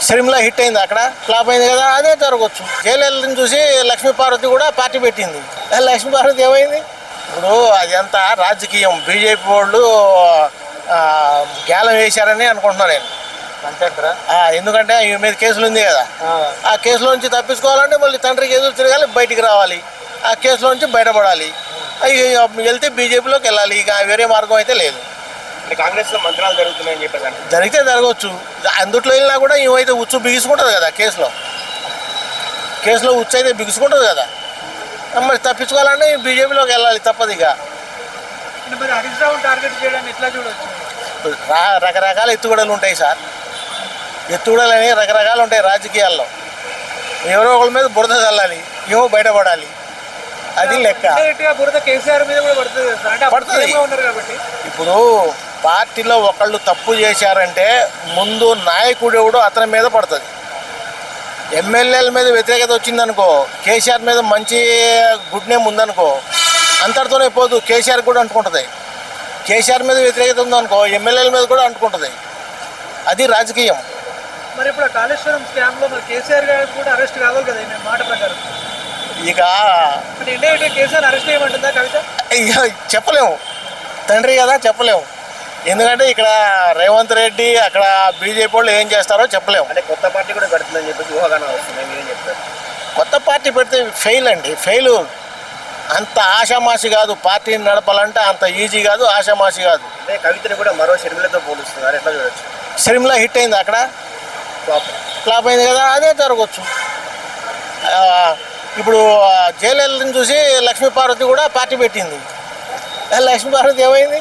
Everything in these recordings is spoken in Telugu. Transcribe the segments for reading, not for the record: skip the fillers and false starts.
సిరిమ్లా హిట్ అయింది, అక్కడ ఫ్లాప్ అయింది కదా, అదే జరగవచ్చు. జయలలితని చూసి లక్ష్మీపార్వతి కూడా పార్టీ పెట్టింది. లక్ష్మీపార్వతి ఏమైంది? ఇప్పుడు అది అంతా రాజకీయం. బీజేపీ వాళ్ళు గేలం వేశారని అనుకుంటున్నాను నేను. ఎందుకంటే ఈ మీద కేసులు ఉంది కదా, ఆ కేసులో నుంచి తప్పించుకోవాలంటే మళ్ళీ తండ్రికి ఎదురు తిరగాలి, బయటికి రావాలి, ఆ కేసులో నుంచి బయటపడాలి. వెళ్తే బీజేపీలోకి వెళ్ళాలి, ఇక వేరే మార్గం అయితే లేదు. కాంగ్రెస్ లో మంత్రాలు జరుగుతున్నాయని చెప్పేసి జరిగితే జరగవచ్చు. అందుట్లో వెళ్ళినా కూడా ఏమైతే ఉచ్చు బిగుసుకుంటుంది కదా, కేసులో ఉచ్చు అయితే బిగుసుకుంటుంది కదా, మరి తప్పించుకోవాలంటే బీజేపీలోకి వెళ్ళాలి, తప్పదు. ఇక రకరకాల ఎత్తుగడలు ఉంటాయి సార్. ఎత్తుగడలు అని రకరకాలు ఉంటాయి రాజకీయాల్లో. ఎవరో ఒకరి మీద బురద చల్లాలి, ఏమో బయటపడాలి, అది లెక్క. పడుతుంది. ఇప్పుడు పార్టీలో ఒకళ్ళు తప్పు చేశారంటే ముందు నాయకుడు ఎవడో అతని మీద పడుతుంది. ఎమ్మెల్యేల మీద వ్యతిరేకత వచ్చిందనుకో, కేసీఆర్ మీద మంచి గుడ్ నేమ్ ఉందనుకో, అంతటితోనే పోదు, కేసీఆర్ కూడా అంటుకుంటుంది. కేసీఆర్ మీద వ్యతిరేకత ఉందనుకో, ఎమ్మెల్యేల మీద కూడా అంటుకుంటుంది. అది రాజకీయం. మరి ఇప్పుడు కాళేశ్వరం స్కామ్లో మరి కేసీఆర్ గారు కూడా అరెస్ట్ కావాలి కదా మాట ప్రకారం. ఇక కేసీఆర్ అరెస్ట్ చేయమంటుందా కవిత? ఇక చెప్పలేము, తండ్రి కదా, చెప్పలేము. ఎందుకంటే ఇక్కడ రేవంత్ రెడ్డి, అక్కడ బీజేపీ వాళ్ళు ఏం చేస్తారో చెప్పలేము. అంటే కొత్త పార్టీ కూడా పెడుతుందని చెప్పేసి ఊహాగానాలు వస్తున్నాయి, మీరేం చెప్తారు? కొత్త పార్టీ పెడితే ఫెయిల్ అండి, ఫెయిల్. అంత ఆషామాషి కాదు, పార్టీని నడపాలంటే అంత ఈజీ కాదు, ఆషామాషి కాదు. అంటే కవితని కూడా మరో షర్మిలతో పోలుస్తున్నారు, ఎట్లా చూడొచ్చు? సిరిమ్లా హిట్ అయింది, అక్కడ ఫ్లాప్ అయింది కదా, అదే జరగవచ్చు. ఇప్పుడు జయలలితని చూసి లక్ష్మీపార్వతి కూడా పార్టీ పెట్టింది. లక్ష్మీపార్వతి ఏమైంది?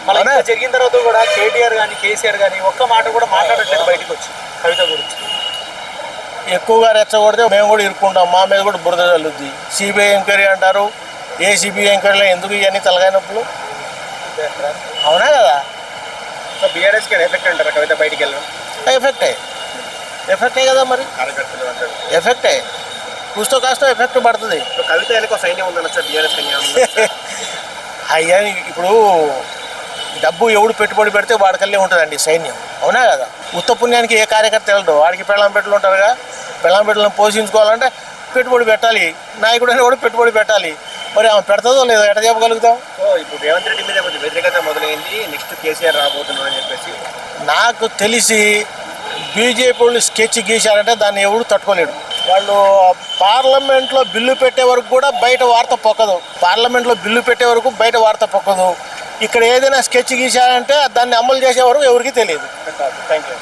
మళ్ళీ జరిగిన తర్వాత కూడా కేటీఆర్ కానీ కేసీఆర్ కానీ ఒక్క మాట కూడా మాట్లాడట్లేదు బయటకు వచ్చి కవిత గురించి. ఎక్కువగా రెచ్చగొడితే మేము కూడా ఇరుక్కుంటాం, మా మీద కూడా బురద చల్లుద్ది. సిబిఐ ఎంక్వైరీ అంటారు, ఏసీబీ ఎంక్వైరీలో ఎందుకు ఇవన్నీ తలకాయ నొప్పులు? అవునా కదా? సో బీఆర్ఎస్కి ఎఫెక్ట్ అంటారా కవిత బయటికి వెళ్ళడం? ఎఫెక్టే కదా, మరి ఎఫెక్టే. కూస్తో కాస్తో ఎఫెక్ట్ పడుతుంది. కవిత వెనక సైన్యం ఉందన్న సార్, బీఆర్ఎస్ సైన్యం. అయ్యా, ఇప్పుడు డబ్బు ఎవడు పెట్టుబడి పెడితే వాడికల్లే ఉంటుందండి సైన్యం, అవునా కదా? ఉత్త పుణ్యానికి ఏ కార్యకర్త వెళ్ళడు, వాడికి పెళ్ళాం పెట్టలు ఉంటారుగా. పెళ్ళాం పెట్టలను పోషించుకోవాలంటే పెట్టుబడి పెట్టాలి, నాయకుడు అని కూడా పెట్టుబడి పెట్టాలి. మరి ఆమె పెడతాదో లేదో ఎట్లా చెప్పగలుగుతాం? సో ఇప్పుడు రేవంత్ రెడ్డి మీద కొంచెం వ్యతిరేకత మొదలైంది, నెక్స్ట్ కేసీఆర్ రాబోతున్నాడు అని చెప్పేసి. నాకు తెలిసి బీజేపీ వాళ్ళు స్కెచ్ గీశారంటే దాన్ని ఎవడు తట్టుకోలేడు. వాళ్ళు పార్లమెంట్లో బిల్లు పెట్టే వరకు కూడా బయట వార్త పొక్కదు. ఇక్కడ ఏదైనా స్కెచ్ గీశారంటే దాన్ని అమలు చేసే వరకు ఎవరికి తెలియదు. Thank you.